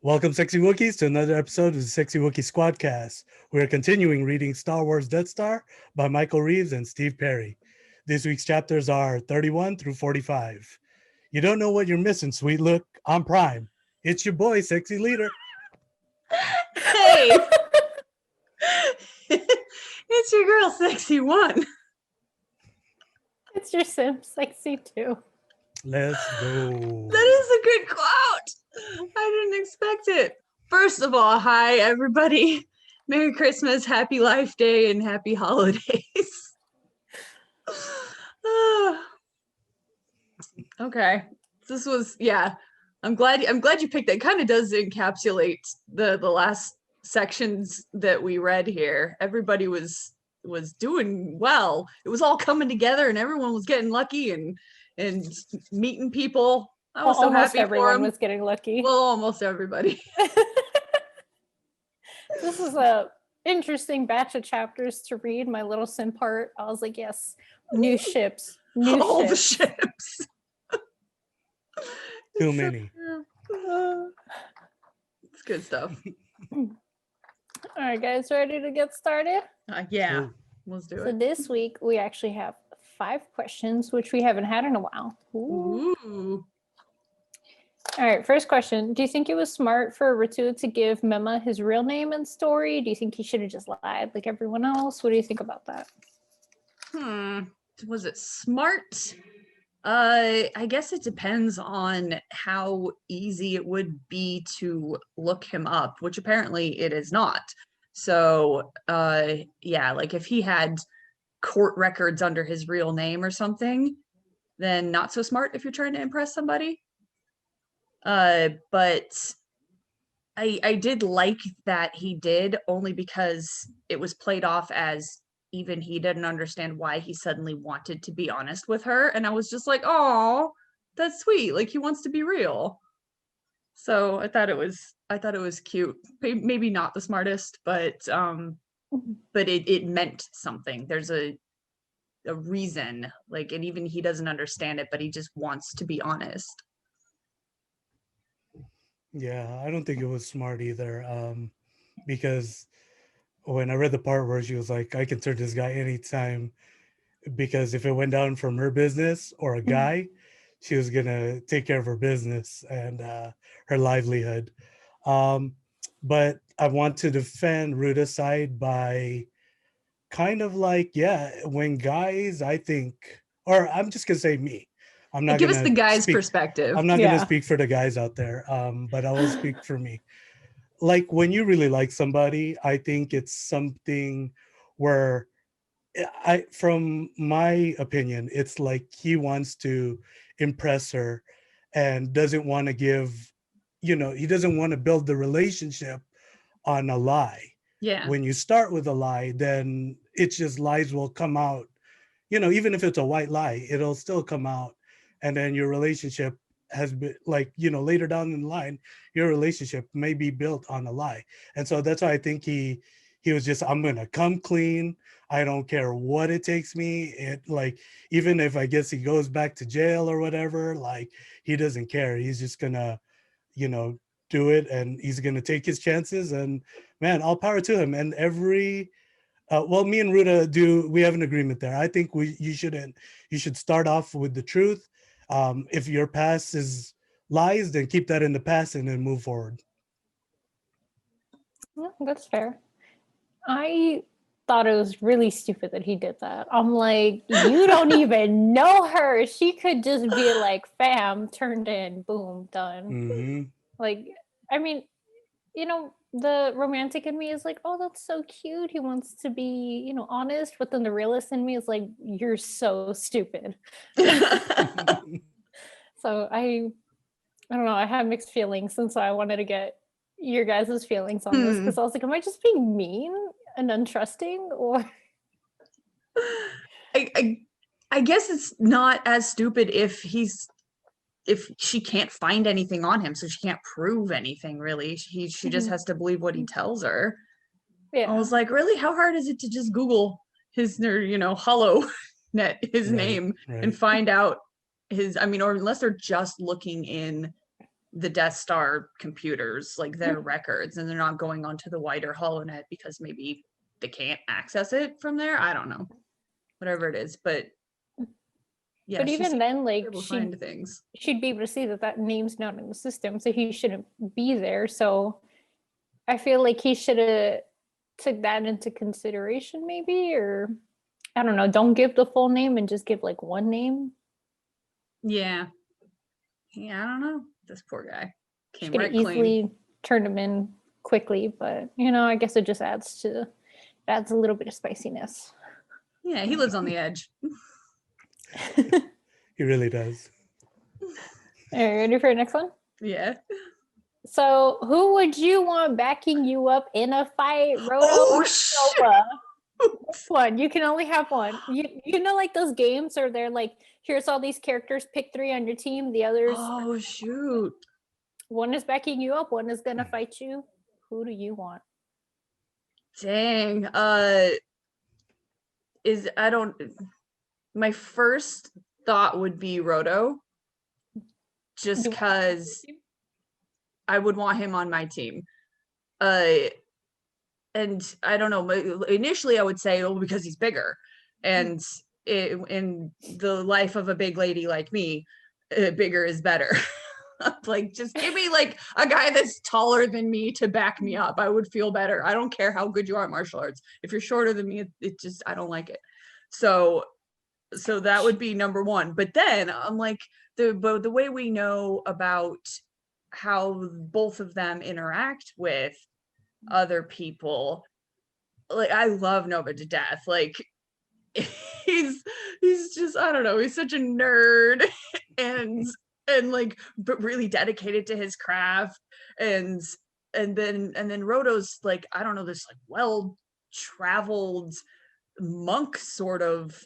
Welcome, Sexy Wookiees, to another episode of the Sexy Wookie Squadcast. We are continuing reading Star Wars Death Star by Michael Reeves and Steve Perry. This week's chapters are 31 through 45. You don't know what you're missing, sweet look. I'm Prime. It's your boy, Sexy Leader. Hey, it's your girl, Sexy One. It's your sim, Sexy 2. Let's go. That is a good quote. I didn't expect it. First of all, hi, everybody. Merry Christmas, Happy Life Day, and Happy Holidays. Okay. This was, yeah. I'm glad you picked that. It kind of does encapsulate the last sections that we read here. Everybody was doing well. It was all coming together and everyone was getting lucky and meeting people. I was so happy everyone for them. was getting lucky. Well, almost everybody. This is a interesting batch of chapters to read. My little sim part, I was like, yes, new ships, all the ships. Too many. It's good stuff. All right, guys, ready to get started? Yeah, let's do So it. this week we actually have 5 questions, which we haven't had in a while. Ooh. All right, first question. Do you think it was smart for Ratu to give Mema his real name and story? Do you think he should have just lied like everyone else? What do you think about that? Was it smart? I guess it depends on how easy it would be to look him up, which apparently it is not. So, yeah, like if he had court records under his real name or something, then not so smart if you're trying to impress somebody. But I did like that he did, only because it was played off as even he didn't understand why he suddenly wanted to be honest with her. And I was just like, oh, that's sweet. Like he wants to be real. So I thought it was cute. Maybe not the smartest, but it meant something. There's a reason, like, and even he doesn't understand it, but he just wants to be honest. Yeah, I don't think it was smart either. Because when I read the part where she was like, I can turn this guy anytime, because if it went down from her business or a guy, she was gonna take care of her business and her livelihood. But I want to defend Ruta's side by kind of like, yeah, when guys, I think, or I'm just gonna say me. I'm not Give gonna us the guy's speak, perspective. I'm not gonna speak for the guys out there, but I will speak for me. Like when you really like somebody, I think it's something where from my opinion, it's like he wants to impress her and doesn't want to give, he doesn't want to build the relationship on a lie. Yeah. When you start with a lie, then it's just lies will come out, even if it's a white lie, it'll still come out. And then your relationship has been like, later down in the line, your relationship may be built on a lie. And so that's why I think he was just, I'm going to come clean. I don't care what it takes me. It like, even if I guess he goes back to jail or whatever, like he doesn't care. He's just gonna, do it. And he's going to take his chances, and man, all power to him. And well, me and Ruta we have an agreement there. I think you should start off with the truth. If your past is lies, then keep that in the past and then move forward. Yeah, that's fair. I thought it was really stupid that he did that. I'm like, you don't even know her. She could just be like, fam, turned in, boom, done. Mm-hmm. Like, I mean, the romantic in me is like, oh, that's so cute. He wants to be, honest. But then the realist in me is like, you're so stupid. So I don't know. I have mixed feelings, and so I wanted to get your guys' feelings on this, because I was like, am I just being mean and untrusting, or? I guess it's not as stupid if she can't find anything on him, so she can't prove anything really. She just has to believe what he tells her. Yeah. I was like, really? How hard is it to just Google his, Hollow Net, his name, and find out or unless they're just looking in the Death Star computers, like their records, and they're not going onto the wider HoloNet because maybe they can't access it from there. I don't know, whatever it is, but yeah. But even then, like find things. She'd be able to see that name's not in the system, so he shouldn't be there. So I feel like he should have took that into consideration, maybe, or I don't know. Don't give the full name and just give like one name. Yeah, I don't know. This poor guy came right clean. Easily turned him in quickly, but I guess it just adds a little bit of spiciness. Yeah, he lives on the edge. He really does. Are you ready for the next one? Yeah. So, who would you want backing you up in a fight, Roto or Nova? One. You can only have one. You know, like those games where they're like, here's all these characters, pick 3 on your team. The others. Oh shoot! One is backing you up. One is gonna fight you. Who do you want? Dang. My first thought would be Roto, just because I would want him on my team. And I don't know, initially I would say, because he's bigger. And in the life of a big lady like me, bigger is better. Like, just give me like a guy that's taller than me to back me up. I would feel better. I don't care how good you are at martial arts. If you're shorter than me, it just, I don't like it. So that would be number one. But then I'm like, the way we know about how both of them interact with other people, like, I love Nova to death. Like, he's just, I don't know, he's such a nerd and like, but really dedicated to his craft. And then Roto's like, I don't know, this like well-traveled monk sort of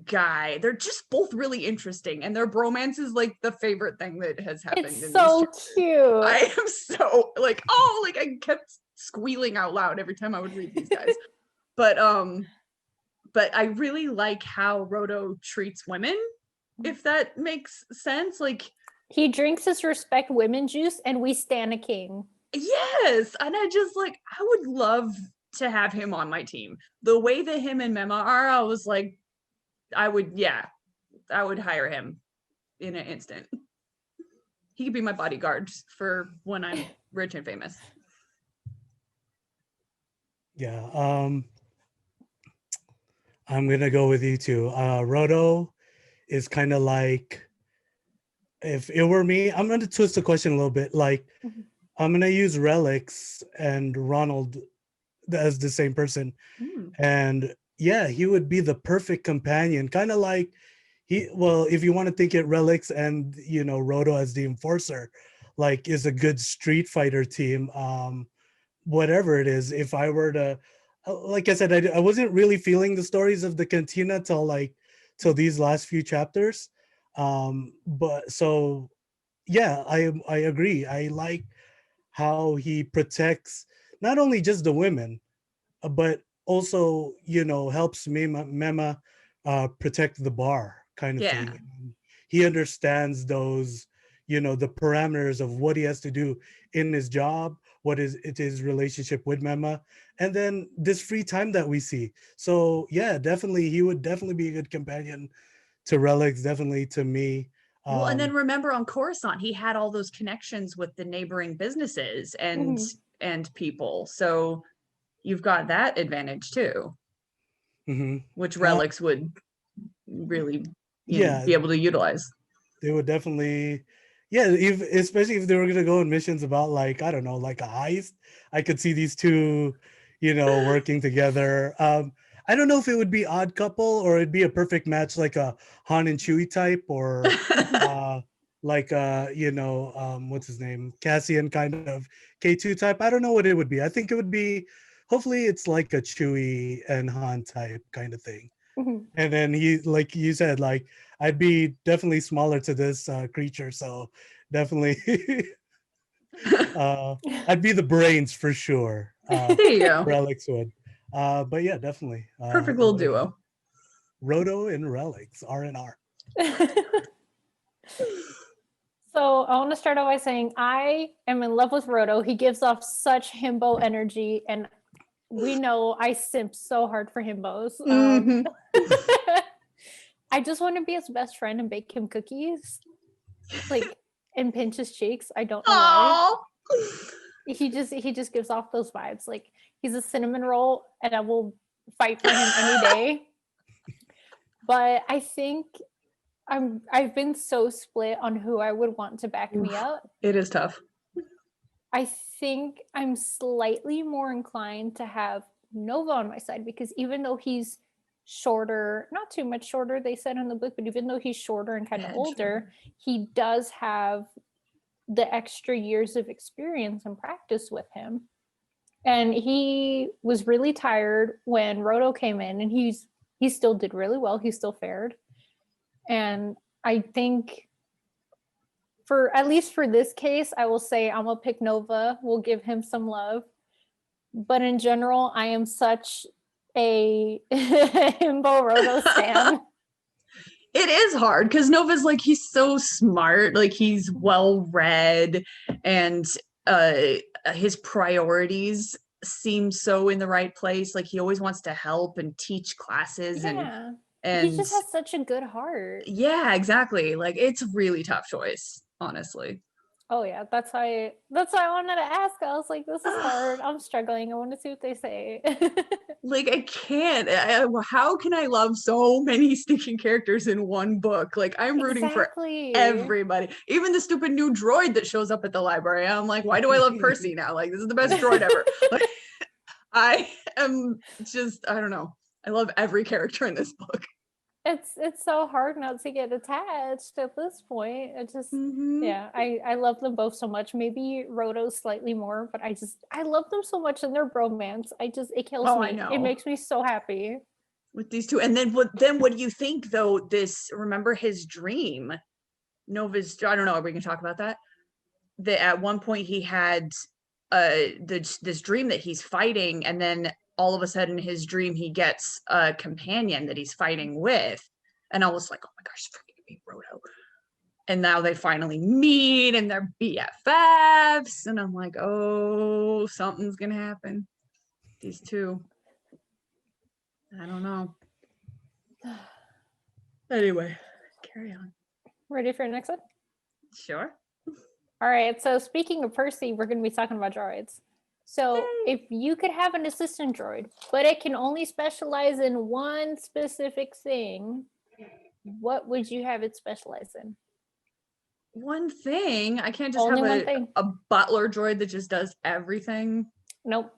guy. They're just both really interesting, and their bromance is like the favorite thing that has happened. It's so cute. I am so like, oh, like I kept squealing out loud every time I would read these guys. But I really like how Roto treats women, if that makes sense. Like, he drinks his respect women juice, and we stan a king. Yes, and I just like, I would love to have him on my team. The way that him and Mema are, I was like, I would hire him in an instant. He could be my bodyguard for when I'm rich and famous. Yeah, I'm gonna go with you too. Roto is kind of like, if it were me, I'm gonna twist the question a little bit. Like, I'm gonna use Relics and Ronald as the same person, and yeah, he would be the perfect companion. Kind of like if you want to think it, Relics and Roto as the enforcer, like, is a good Street Fighter team. Whatever it is, if I were to, like I said, I wasn't really feeling the stories of the Cantina till these last few chapters. But so yeah, I agree. I like how he protects not only just the women, but also helps Mema protect the bar kind of thing. He understands those, the parameters of what he has to do in his job, what is his relationship with Mema, and then this free time that we see. So yeah, definitely, he would definitely be a good companion to Relics, definitely to me. Well, and then remember, on Coruscant, he had all those connections with the neighboring businesses and people. So you've got that advantage too, which Relics would really be able to utilize. They would definitely, especially if they were going to go on missions about, like, I don't know, like a heist. I could see these two, working together. I don't know if it would be odd couple or it'd be a perfect match, like a Han and Chewie type, or like what's his name, Cassian kind of K2 type. I don't know what it would be. I think it would be, hopefully it's like a Chewie and Han type kind of thing. And then he, like you said, like, I'd be definitely smaller to this creature, so definitely I'd be the brains for sure. There you go. Relics would. But yeah, definitely. Perfect little duo. Roto and Relics, R&R. So So I want to start off by saying I am in love with Roto. He gives off such himbo energy, and we know I simp so hard for himbos. Mhm. I just want to be his best friend and bake him cookies, like, and pinch his cheeks. I don't know why. Aw. He just gives off those vibes. Like, he's a cinnamon roll, and I will fight for him any day. But I think I've been so split on who I would want to back me up. It is tough. I think I'm slightly more inclined to have Nova on my side, because even though he's shorter, not too much shorter, they said in the book, but even though he's shorter and kind of older, he does have the extra years of experience and practice with him. And he was really tired when Roto came in, and he still did really well. He still fared. And I think, for at least for this case, I will say I'm gonna pick Nova. We'll give him some love. But in general, I am such a himbo Roto stan. It is hard because Nova's like, he's so smart, like he's well read, and his priorities seem so in the right place. Like, he always wants to help and teach classes, Yeah. and He just has such a good heart. yeah, exactly. Like, it's a really tough choice, honestly. Oh yeah, that's why I wanted to ask. I was like, this is hard. I'm struggling. I want to see what they say. Like, I can't. How can I love so many stinking characters in one book? Like, I'm rooting for everybody, even the stupid new droid that shows up at the library. I'm like, why do I love Percy now? Like, this is the best droid ever. Like, I am just, I don't know. I love every character in this book. It's so hard not to get attached at this point. It just yeah, I love them both so much. Maybe Roto's slightly more, but I love them so much in their bromance. It kills me. I know. It makes me so happy With these two. And then what do you think though? Remember his dream? Nova's, I don't know, are we gonna talk about that? That at one point he had this dream that he's fighting, and then all of a sudden his dream he gets a companion that he's fighting with, and I was like, oh my gosh, freaking me, Roto. And now they finally meet and they're BFFs, and I'm like, oh, something's gonna happen. These two, I don't know. Anyway, carry on. Ready for the next one? Sure. All right, so speaking of Percy, we're going to be talking about droids. So if you could have an assistant droid, but it can only specialize in one specific thing, what would you have it specialize in? One thing? I can't just Only one have thing. a butler droid that just does everything. Nope.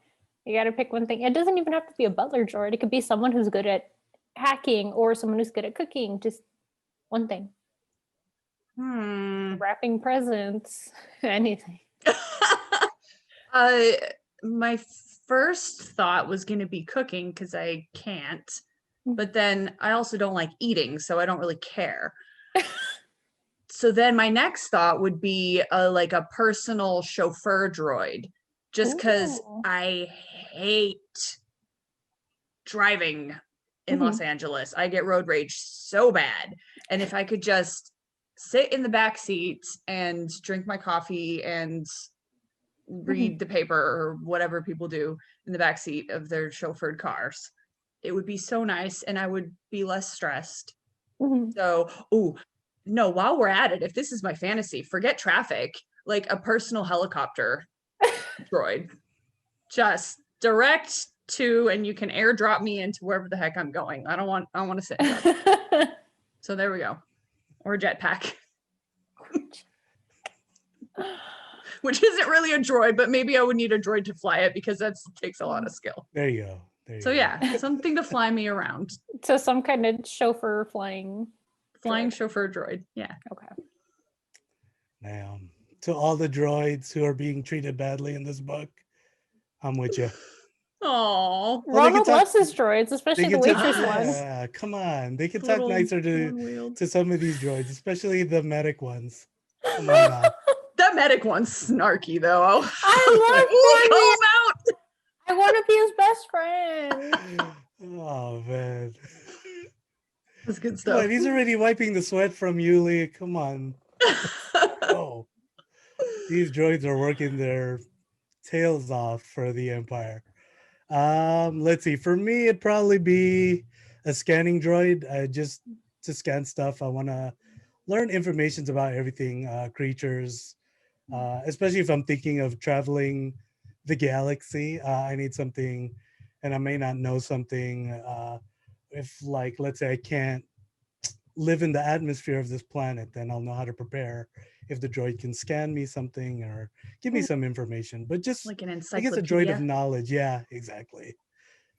You got to pick one thing. It doesn't even have to be a butler droid. It could be someone who's good at hacking or someone who's good at cooking. Just one thing. Wrapping presents, anything. My first thought was going to be cooking because I can't, but then I also don't like eating, so I don't really care. So then my next thought would be like a personal chauffeur droid, just because I hate driving in Los Angeles. I get road rage so bad, and if I could just sit in the back seat and drink my coffee and read the paper or whatever people do in the back seat of their chauffeured cars, it would be so nice, and I would be less stressed. So, no, while we're at it, if this is my fantasy, forget traffic, like a personal helicopter droid, just direct to, and you can airdrop me into wherever the heck I'm going. I want to sit. So there we go. Or a jetpack. Which isn't really a droid, but maybe I would need a droid to fly it because that takes a lot of skill. There you go. So yeah, something to fly me around. So some kind of chauffeur flying chauffeur droid. Yeah. Okay. Now, to all the droids who are being treated badly in this book, I'm with you. Oh, Ronald loves his droids, especially the waitress ones. Yeah, come on. They can talk nicer to some of these droids, especially the medic ones. Come on now. That medic one's snarky though. I love him. I want to be his best friend. Oh man. That's good stuff. He's already wiping the sweat from Yuli. Come on. Oh. These droids are working their tails off for the Empire. Let's see. For me, it'd probably be a scanning droid. Just to scan stuff. I want to learn information about everything, creatures, especially if I'm thinking of traveling the galaxy. I need something, and I may not know something. If, like, let's say I can't live in the atmosphere of this planet, then I'll know how to prepare if the droid can scan me something or give me some information. But just, Like an I guess, a droid of encyclopedia. knowledge. Yeah, exactly.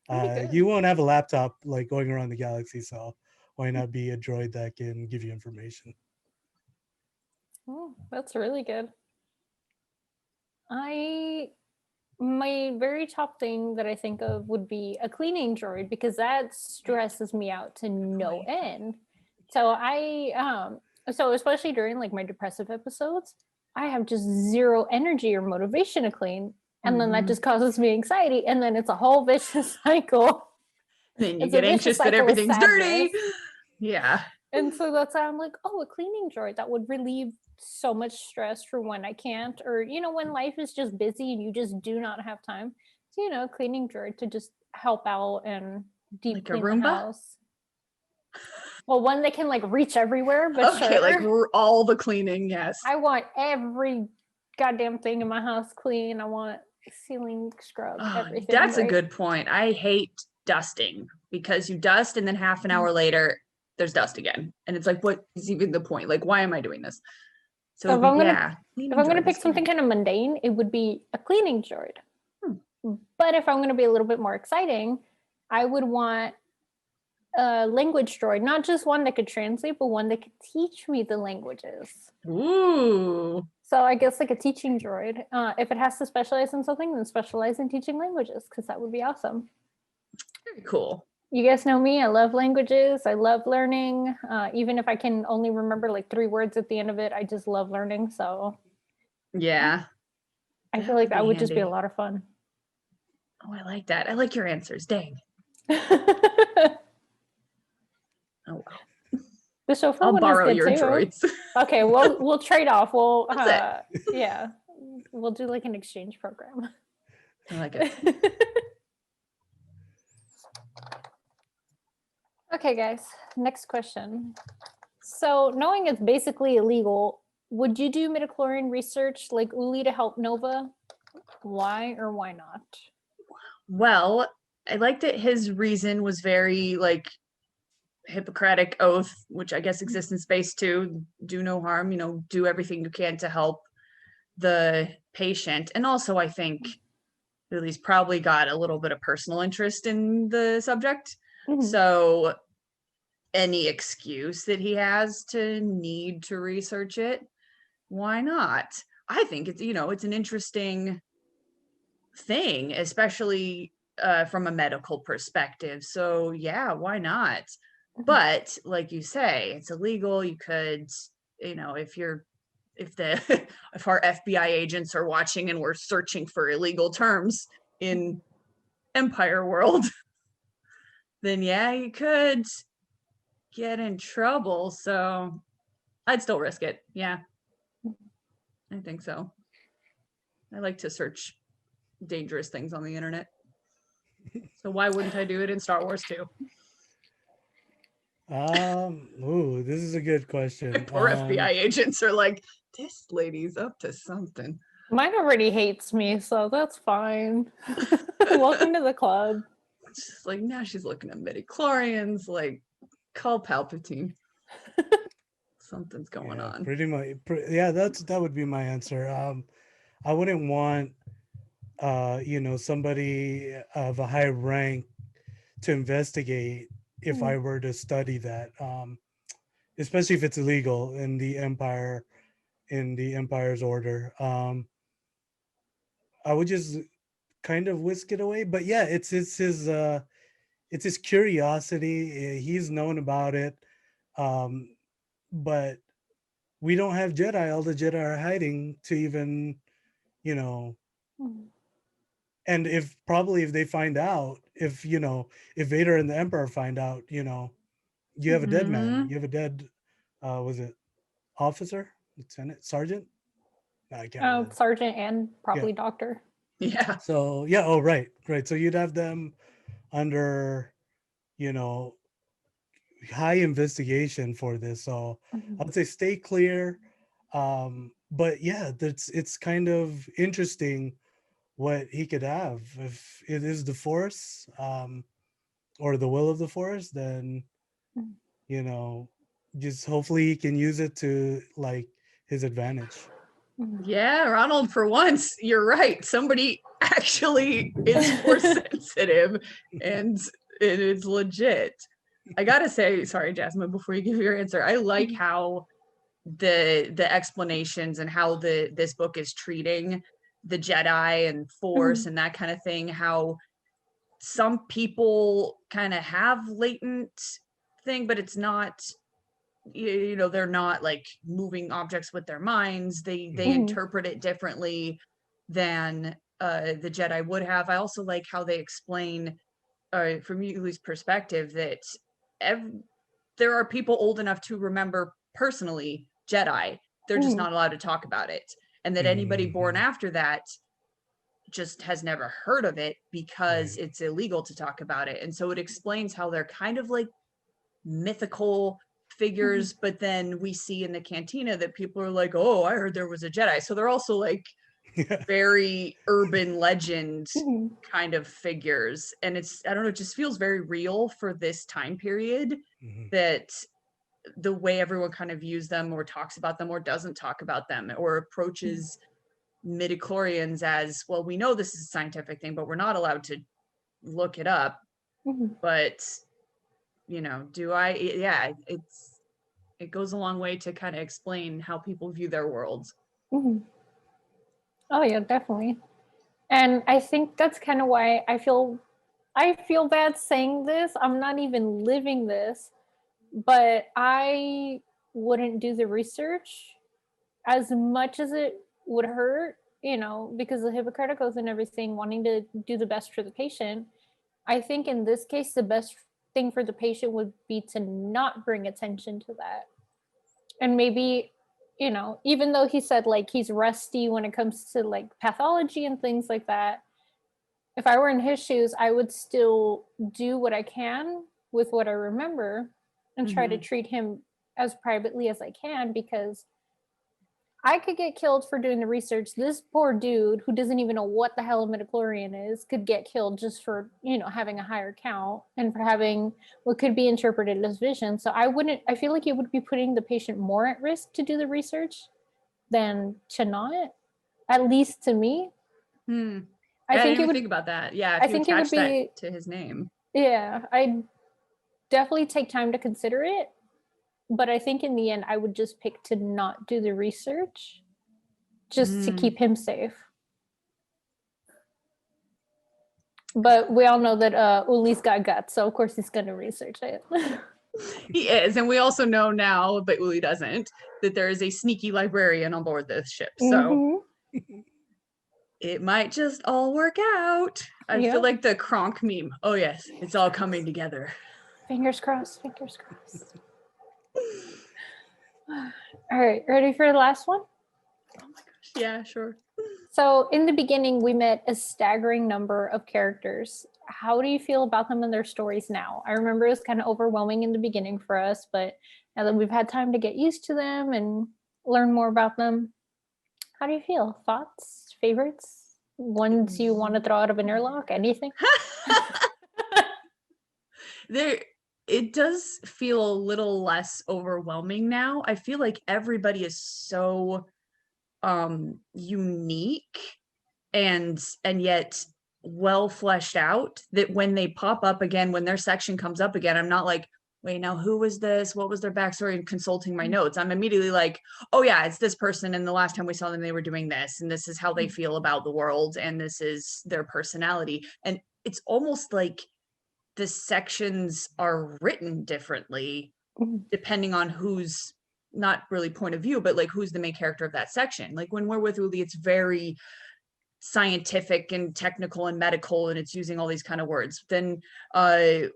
Pretty good. You won't have a laptop like going around the galaxy, so why not be a droid that can give you information? Oh, that's really good. My very top thing that I think of would be a cleaning droid because that stresses me out to no end. So so especially during like my depressive episodes, I have just zero energy or motivation to clean. And then that Mhm. just causes me anxiety. And then it's a whole vicious cycle. Then you It's a get vicious anxious that cycle of everything's dirty. sadness. Yeah. And so that's how I'm like, oh, a cleaning droid that would relieve so much stress for when I can't, or when life is just busy and you just do not have time. So, cleaning droid to just help out and deep Like a clean the Roomba? house. Well, one that can like reach everywhere, but Okay, sure. like all the cleaning, yes. I want every goddamn thing in my house clean. I want ceiling scrub, everything. That's a right? good point. I hate dusting because you dust and then half an hour later there's dust again. And it's like, what is even the point? Like, why am I doing this? So So it'd be, yeah. if I'm gonna pick something kind of mundane, it would be a cleaning droid. But if I'm gonna be a little bit more exciting, I would want a language droid, not just one that could translate, but one that could teach me the languages. Ooh. So I guess like a teaching droid. If it has to specialize in something, then specialize in teaching languages, because that would be awesome. Very cool. You guys know me. I love languages. I love learning. Even if I can only remember like 3 words at the end of it, I just love learning. So yeah. I feel like that would just be a lot of fun. Oh, I like that. I like your answers. Dang. Oh wow. The sofa I'll one borrow is good your too. droids. Okay, we'll trade off. We'll That's we'll do like an exchange program. I like it. Okay, guys. Next question. So, knowing it's basically illegal, would you do midichlorian research like Uli to help Nova? Why or why not? Well, I liked that his reason was very like Hippocratic oath, which I guess exists in space too. Do no harm, do everything you can to help the patient. And also, I think Lily's probably got a little bit of personal interest in the subject. Mhm. So any excuse that he has to need to research it, why not? I think it's an interesting thing, especially from a medical perspective. So yeah, why not? But like you say, it's illegal. You could, if if our FBI agents are watching and we're searching for illegal terms in Empire world, then yeah, you could get in trouble. So I'd still risk it. Yeah, I think so. I like to search dangerous things on the internet. So why wouldn't I do it in Star Wars too? This is a good question. Poor FBI agents are like, this lady's up to something. Mine already hates me, so that's fine. Welcome to the club. Just like now she's looking at midichlorians, like call Palpatine. Something's going on. Pretty much. That would be my answer. I wouldn't want somebody of a high rank to investigate if I were to study that, especially if it's illegal in the Empire's order. I would just kind of whisk it away. But yeah, it's his curiosity. He's known about it, but we don't have Jedi. All the Jedi are hiding to even, and if they find out, if Vader and the Emperor find out, you have a dead man. You have a dead, was it officer, lieutenant, sergeant? I can't remember. Sergeant and probably doctor. Yeah. So yeah, oh right. So you'd have them under, you know, high investigation for this. So I would say stay clear. But yeah, it's kind of interesting what he could have. If it is the force, or the will of the force, then you know, just hopefully he can use it to like his advantage. Yeah, Ronald, for once, you're right. Somebody actually is force sensitive and it is legit. I gotta say, sorry, Jasmine, before you give your answer, I like how the explanations and how this book is treating the Jedi and force and that kind of thing, how some people kind of have latent thing, but it's not, you know, they're not like moving objects with their minds. They interpret it differently than the Jedi would have. I also like how they explain from Yuli's perspective that there are people old enough to remember personally Jedi. They're just not allowed to talk about it, and that anybody born after that just has never heard of it because it's illegal to talk about it. And so it explains how they're kind of like mythical figures, but then we see in the cantina that people are like, oh, I heard there was a Jedi. So they're also like very urban legend kind of figures. And it's, I don't know, it just feels very real for this time period, that the way everyone kind of views them or talks about them or doesn't talk about them or approaches midichlorians as, well, we know this is a scientific thing, but we're not allowed to look it up. But you know, it goes a long way to kind of explain how people view their worlds. Oh yeah, definitely. And I think that's kind of why I feel bad saying this. I'm not even living this, but I wouldn't do the research as much as it would hurt, you know, because the Hippocratic Oath and everything, wanting to do the best for the patient. I think in this case, the best thing for the patient would be to not bring attention to that. And maybe, you know, even though he said like he's rusty when it comes to like pathology and things like that, if I were in his shoes, I would still do what I can with what I remember and try to treat him as privately as I can, because I could get killed for doing the research. This poor dude who doesn't even know what the hell a midichlorian is could get killed just for, you know, having a higher count and for having what could be interpreted as vision. So I feel like it would be putting the patient more at risk to do the research than to not, at least to me. I think it would think about that. Yeah, if I you think it would attach that be to his name. Yeah, I'd definitely take time to consider it. But I think in the end, I would just pick to not do the research just to keep him safe. But we all know that Uli's got guts, so of course he's going to research it. He is, and we also know now, but Uli doesn't, that there is a sneaky librarian on board this ship. So it might just all work out. I feel like the Kronk meme. Oh yes, it's all coming together. Fingers crossed, fingers crossed. All right, ready for the last one? Oh my gosh, yeah, sure. So in the beginning, we met a staggering number of characters. How do you feel about them and their stories now? I remember it was kind of overwhelming in the beginning for us, but now that we've had time to get used to them and learn more about them, how do you feel? Thoughts, favorites, ones you want to throw out of an airlock, anything? It does feel a little less overwhelming now. I feel like everybody is so unique and yet well fleshed out that when they pop up again, when their section comes up again, I'm not like, wait, now who was this? What was their backstory? And consulting my notes. I'm immediately like, oh yeah, it's this person. And the last time we saw them, they were doing this. And this is how they feel about the world. And this is their personality. And it's almost like the sections are written differently depending on who's, not really point of view, but like who's the main character of that section. Like when we're with Uli, it's very scientific and technical and medical, and it's using all these kind of words. Then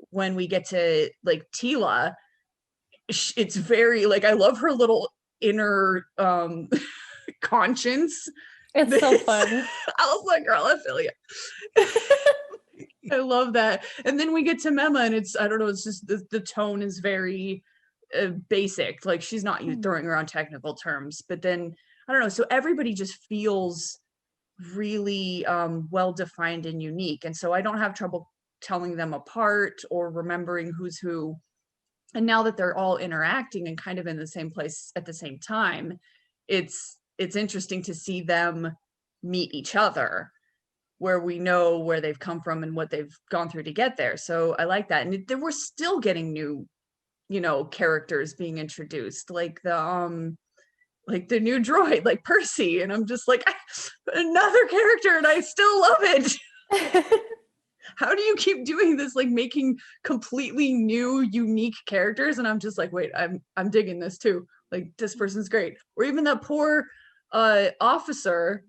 when we get to like Tila, it's very like, I love her little inner conscience. It's so fun. I was like, girl, I feel you. I love that. And then we get to Mema, and it's, I don't know, it's just the tone is very basic. Like, she's not throwing around technical terms, but then I don't know. So everybody just feels really well defined and unique. And so I don't have trouble telling them apart or remembering who's who. And now that they're all interacting and kind of in the same place at the same time, it's interesting to see them meet each other, where we know where they've come from and what they've gone through to get there. So I like that. And we're still getting new, you know, characters being introduced, like the new droid, like Percy. And I'm just like, another character, and I still love it. How do you keep doing this, like making completely new, unique characters? And I'm just like, wait, I'm digging this too. Like, this person's great. Or even that poor officer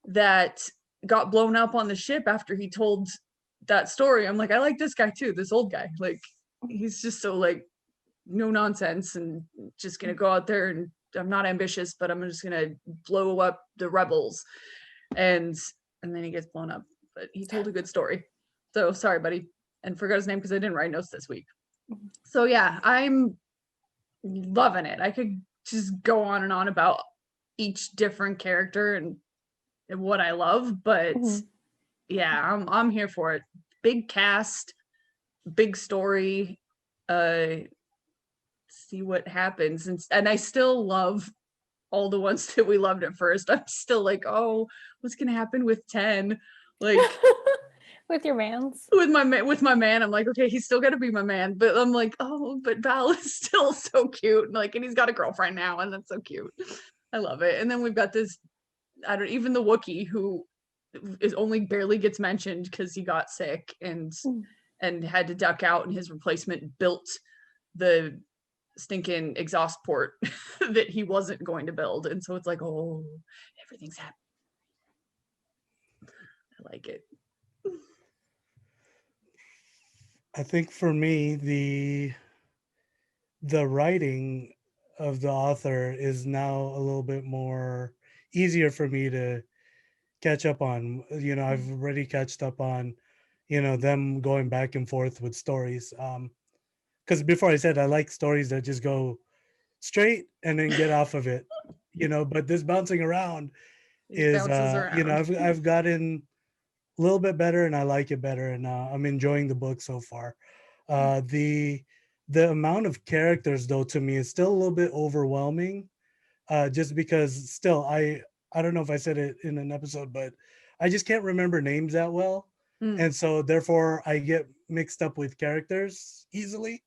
that got blown up on the ship after he told that story. I'm like, I like this guy too, this old guy. Like, he's just so like no nonsense and just gonna go out there, and I'm not ambitious, but I'm just gonna blow up the rebels. And then he gets blown up. But he told a good story. So sorry, buddy. And forgot his name because I didn't write notes this week. So yeah, I'm loving it. I could just go on and on about each different character and what I love, but yeah, I'm here for it. Big cast, big story. See what happens. And I still love all the ones that we loved at first. I'm still like, oh, what's gonna happen with 10? Like with your mans. With my man, I'm like, okay, he's still gonna be my man. But I'm like, oh, but Val is still so cute. And like, and he's got a girlfriend now, and that's so cute. I love it. And then we've got this, even the Wookiee, who is only barely gets mentioned because he got sick and had to duck out, and his replacement built the stinking exhaust port that he wasn't going to build. And so it's like, oh, everything's happening. I like it. I think for me, the writing of the author is now a little bit more easier for me to catch up on. You know, I've already catched up on, you know, them going back and forth with stories. Because before I said I like stories that just go straight and then get off of it, you know, but this bouncing around is, you know, I've gotten a little bit better, and I like it better, and I'm enjoying the book so far. The amount of characters, though, to me is still a little bit overwhelming, just because still I don't know if I said it in an episode, but I just can't remember names that well, and so therefore I get mixed up with characters easily.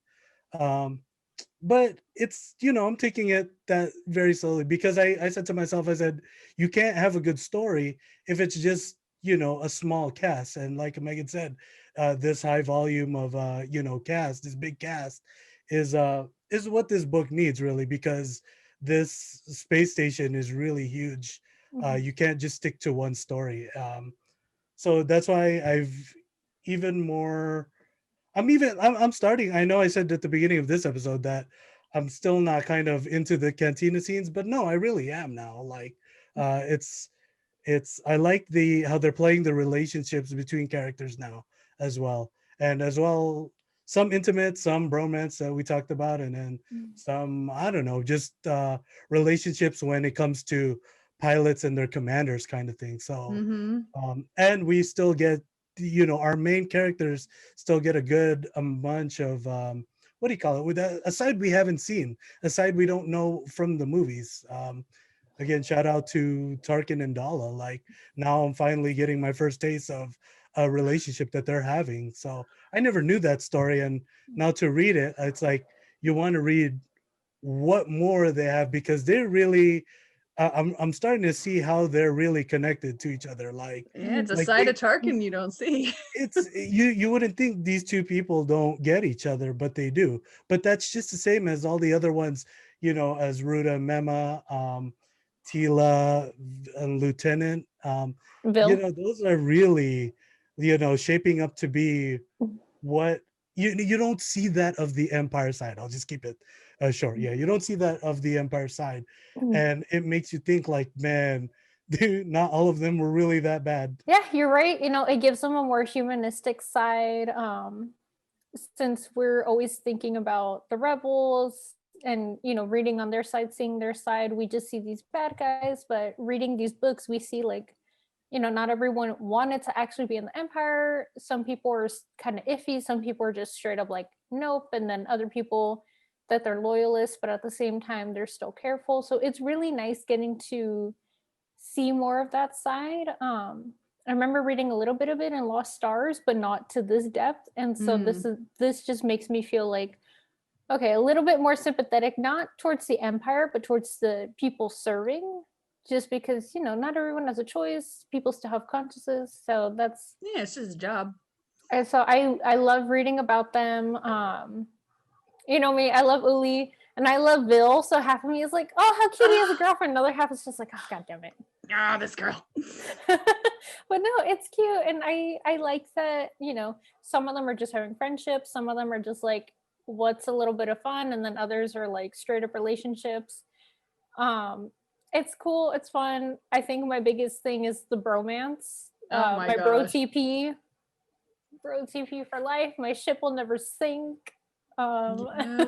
But it's, you know, I'm taking it that very slowly, because I said to myself, I said, you can't have a good story if it's just, you know, a small cast. And like Megan said, this high volume of you know, cast, this big cast is what this book needs, really, because this space station is really huge. You can't just stick to one story. So that's why I'm starting. I know I said at the beginning of this episode that I'm still not kind of into the cantina scenes, but no, I really am now. Like, it's I like how they're playing the relationships between characters now as well, and as well some intimate, some bromance that we talked about, and then some, I don't know, just relationships when it comes to pilots and their commanders, kind of thing. So and we still get, you know, our main characters still get a good bunch of what do you call it, with a side we haven't seen, a side we don't know from the movies. Again, shout out to Tarkin and Dala. Like, now I'm finally getting my first taste of a relationship that they're having. So I never knew that story, and now to read it, it's like you want to read what more they have, because they're really I'm starting to see how they're really connected to each other. Like, yeah, it's a side of Tarkin you don't see. It's you wouldn't think these two people don't get each other, but they do. But that's just the same as all the other ones, you know, as Ruta, Mema, Tila, and Lieutenant. You know, those are really, you know, shaping up to be what you don't see that of the Empire side. I'll just keep it Sure, yeah, you don't see that of the Empire side, Mm. and it makes you think like, man, dude, not all of them were really that bad. Yeah, you're right. It gives them a more humanistic side. Since we're always thinking about the rebels and reading on their side, seeing their side, we just see these bad guys. But reading these books, we see like, not everyone wanted to actually be in the Empire. Some people are kind of iffy. Some people are just straight up like, nope. And then other people that they're loyalists, but at the same time, they're still careful. So it's really nice getting to see more of that side. I remember reading a little bit of it in Lost Stars, but not to this depth. And so this just makes me feel like, okay, a little bit more sympathetic, not towards the Empire, but towards the people serving. Just because not everyone has a choice. People still have consciences, so that's it's just a job. And so I love reading about them. Me, I love Uli and I love Bill. So half of me is like, oh, how cute he has a girlfriend. Another half is just like, oh, God damn it. Ah, this girl. But no, it's cute. And I like that, some of them are just having friendships. Some of them are just like, what's a little bit of fun. And then others are like straight up relationships. It's cool. It's fun. I think my biggest thing is the bromance. Oh my bro gosh. TP. Bro TP for life. My ship will never sink. Yeah.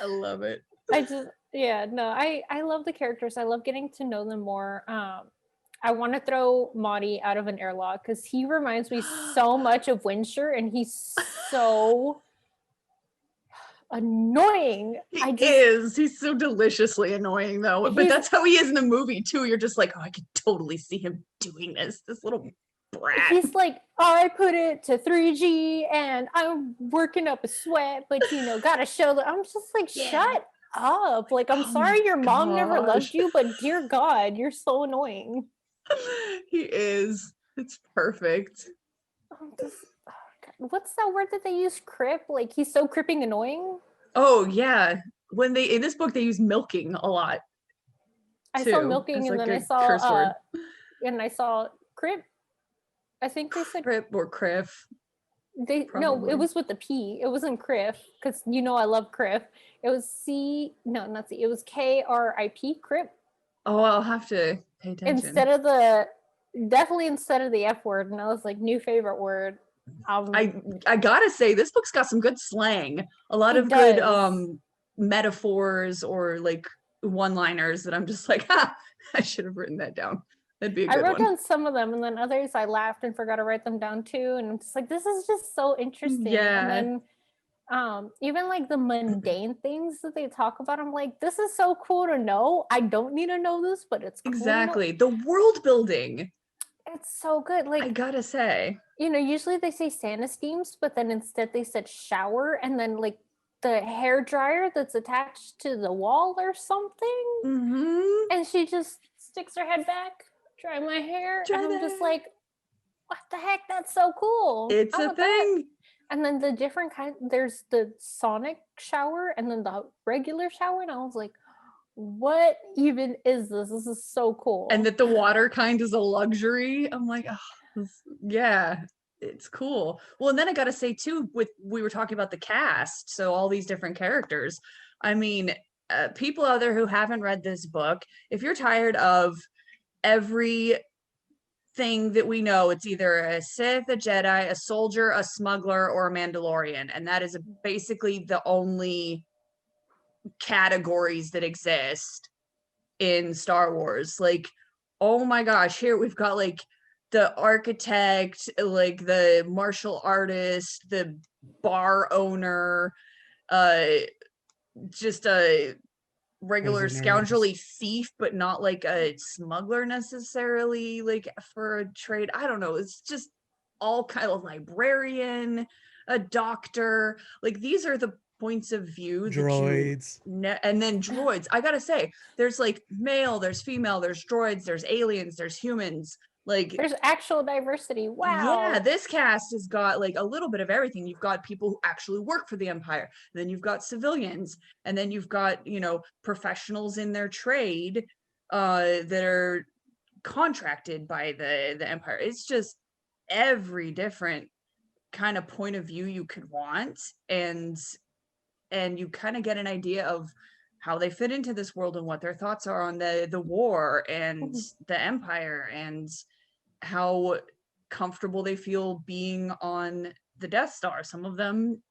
I love it. I love the characters. I love getting to know them more. I want to throw Maudie out of an airlock because he reminds me so much of Winsher, and he's so annoying. He's so deliciously annoying though, but that's how he is in the movie too. You're just like, oh, I could totally see him doing this little brat. He's like, oh, I put it to 3G and I'm working up a sweat, but gotta show that. I'm just like, shut up. Like, I'm sorry your mom never loved you, but dear God, you're so annoying. He is. It's perfect. What's that word that they use? Crip? Like, he's so cripping annoying. Oh yeah. When in this book they use milking a lot. I saw milking, and then I saw crip. I think they said crip or criff. No, it was with the P. It wasn't criff because I love criff. It was it was KRIP, crip. Oh, I'll have to pay attention. Instead of the F word, and I was like, new favorite word. I gotta say, this book's got some good slang. A lot of good metaphors or like one-liners that I'm just like, I should have written that down. That'd be a good one. I wrote down some of them, and then others I laughed and forgot to write them down too. And I'm just like, this is just so interesting. Yeah. And then even like the mundane things that they talk about, I'm like, this is so cool to know. I don't need to know this, but it's cool. Exactly. The world building. It's so good. Like, I gotta say, usually they say Santa steams, but then instead they said shower, and then like the hair dryer that's attached to the wall or something. Mm-hmm. And she just sticks her head back, dry my hair, and I'm just like, what the heck? That's so cool. It's a thing. That. And then the different kind, there's the sonic shower and then the regular shower, and I was like, what even is this? This is so cool. And that the water kind is a luxury. I'm like, oh, yeah, it's cool. Well, and then I gotta say too, we were talking about the cast, so all these different characters. I mean, people out there who haven't read this book, if you're tired of every thing that we know, it's either a Sith, a Jedi, a soldier, a smuggler, or a Mandalorian, and that is basically the only categories that exist in Star Wars. Like, oh my gosh, here we've got like the architect, like the martial artist, the bar owner, just a regular scoundrelly thief, but not like a smuggler necessarily, like for a trade. I don't know, it's just all kind of librarian, a doctor. Like, these are the points of view. Droids. And then droids. I gotta say, there's like male, there's female, there's droids, there's aliens, there's humans. Like, there's actual diversity. Wow. Yeah, this cast has got like a little bit of everything. You've got people who actually work for the Empire, then you've got civilians, and then you've got, professionals in their trade that are contracted by the Empire. It's just every different kind of point of view you could want. And and you kind of get an idea of how they fit into this world and what their thoughts are on the war and the Empire, and how comfortable they feel being on the Death Star. Some of them,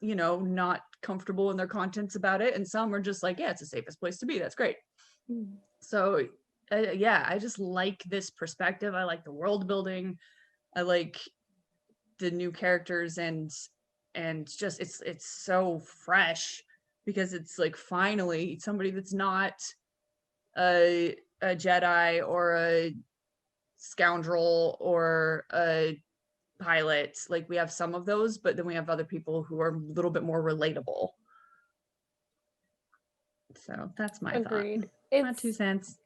you know, not comfortable in their contents about it, and some are just like, yeah, it's the safest place to be. That's great. So yeah, I just like this perspective. I like the world building. I like the new characters, and just it's so fresh, because it's like finally somebody that's not a Jedi or a scoundrel or a pilot. Like, we have some of those, but then we have other people who are a little bit more relatable. So that's my Agreed. thought. My 2 cents.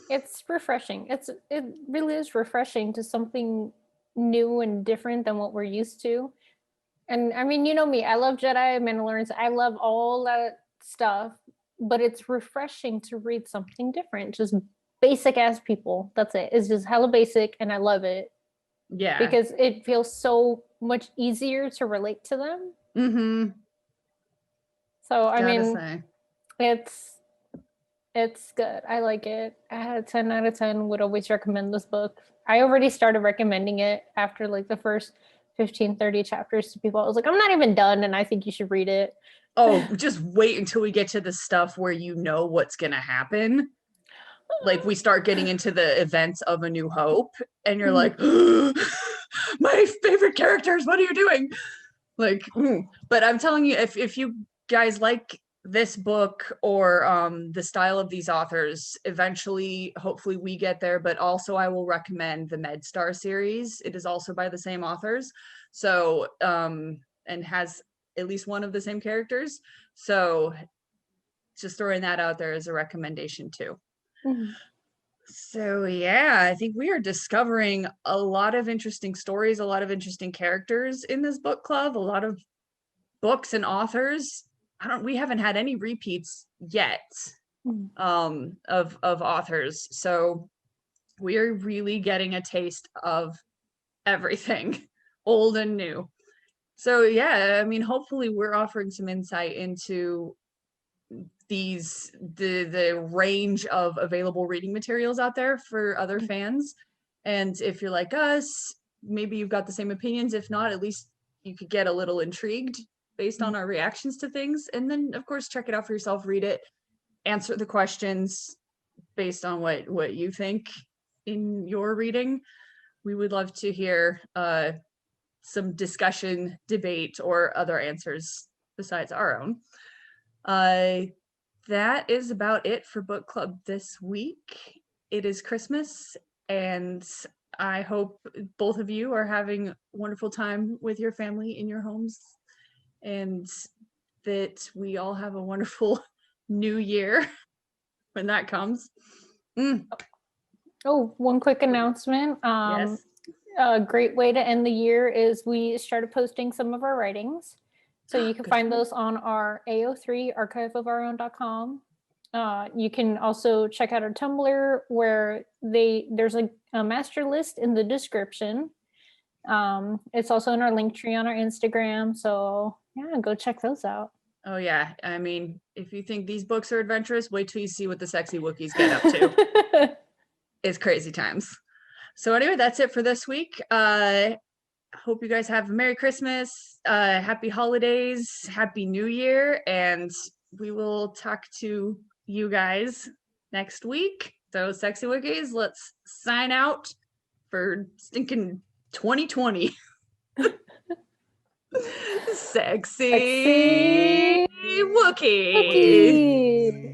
It's refreshing. It really is refreshing to something new and different than what we're used to. And I mean, you know me, I love Jedi, Mandalorians, I love all that stuff, but it's refreshing to read something different. Just basic ass people. That's it. It's just hella basic, and I love it. Yeah. Because it feels so much easier to relate to them. Mm-hmm. So I Gotta mean, say. it's good. I like it. I had a 10 out of 10, would always recommend this book. I already started recommending it after like the first 15, 30 chapters to people. I was like, I'm not even done, and I think you should read it. Oh, just wait until we get to the stuff where you know what's gonna happen. Like, we start getting into the events of A New Hope, and you're like, my favorite characters, what are you doing? Like, but I'm telling you, if you guys like this book or the style of these authors, eventually, hopefully we get there. But also, I will recommend the MedStar series. It is also by the same authors. So, and has at least one of the same characters. So just throwing that out there as a recommendation too. So yeah, I think we are discovering a lot of interesting stories, a lot of interesting characters in this book club, a lot of books and authors. We haven't had any repeats yet of authors. So we are really getting a taste of everything, old and new. So yeah, I mean, hopefully we're offering some insight into the range of available reading materials out there for other fans. And if you're like us, maybe you've got the same opinions. If not, at least you could get a little intrigued based on our reactions to things. And then, of course, check it out for yourself, read it, answer the questions based on what you think in your reading. We would love to hear some discussion, debate, or other answers besides our own. That is about it for book club this week. It is Christmas, and I hope both of you are having a wonderful time with your family in your homes, and that we all have a wonderful new year when that comes. Oh, one quick announcement. Yes. A great way to end the year is we started posting some of our writings. So you can find those on our AO3 archiveofourown.com. You can also check out our Tumblr, where there's a master list in the description. It's also in our link tree on our Instagram. So yeah, go check those out. Oh yeah, I mean, if you think these books are adventurous, wait till you see what the sexy Wookiees get up to. It's crazy times. So anyway, that's it for this week. Hope you guys have a Merry Christmas, Happy Holidays, Happy New Year, and we will talk to you guys next week. So sexy Wookiees, let's sign out for stinking 2020. Sexy Wookiees.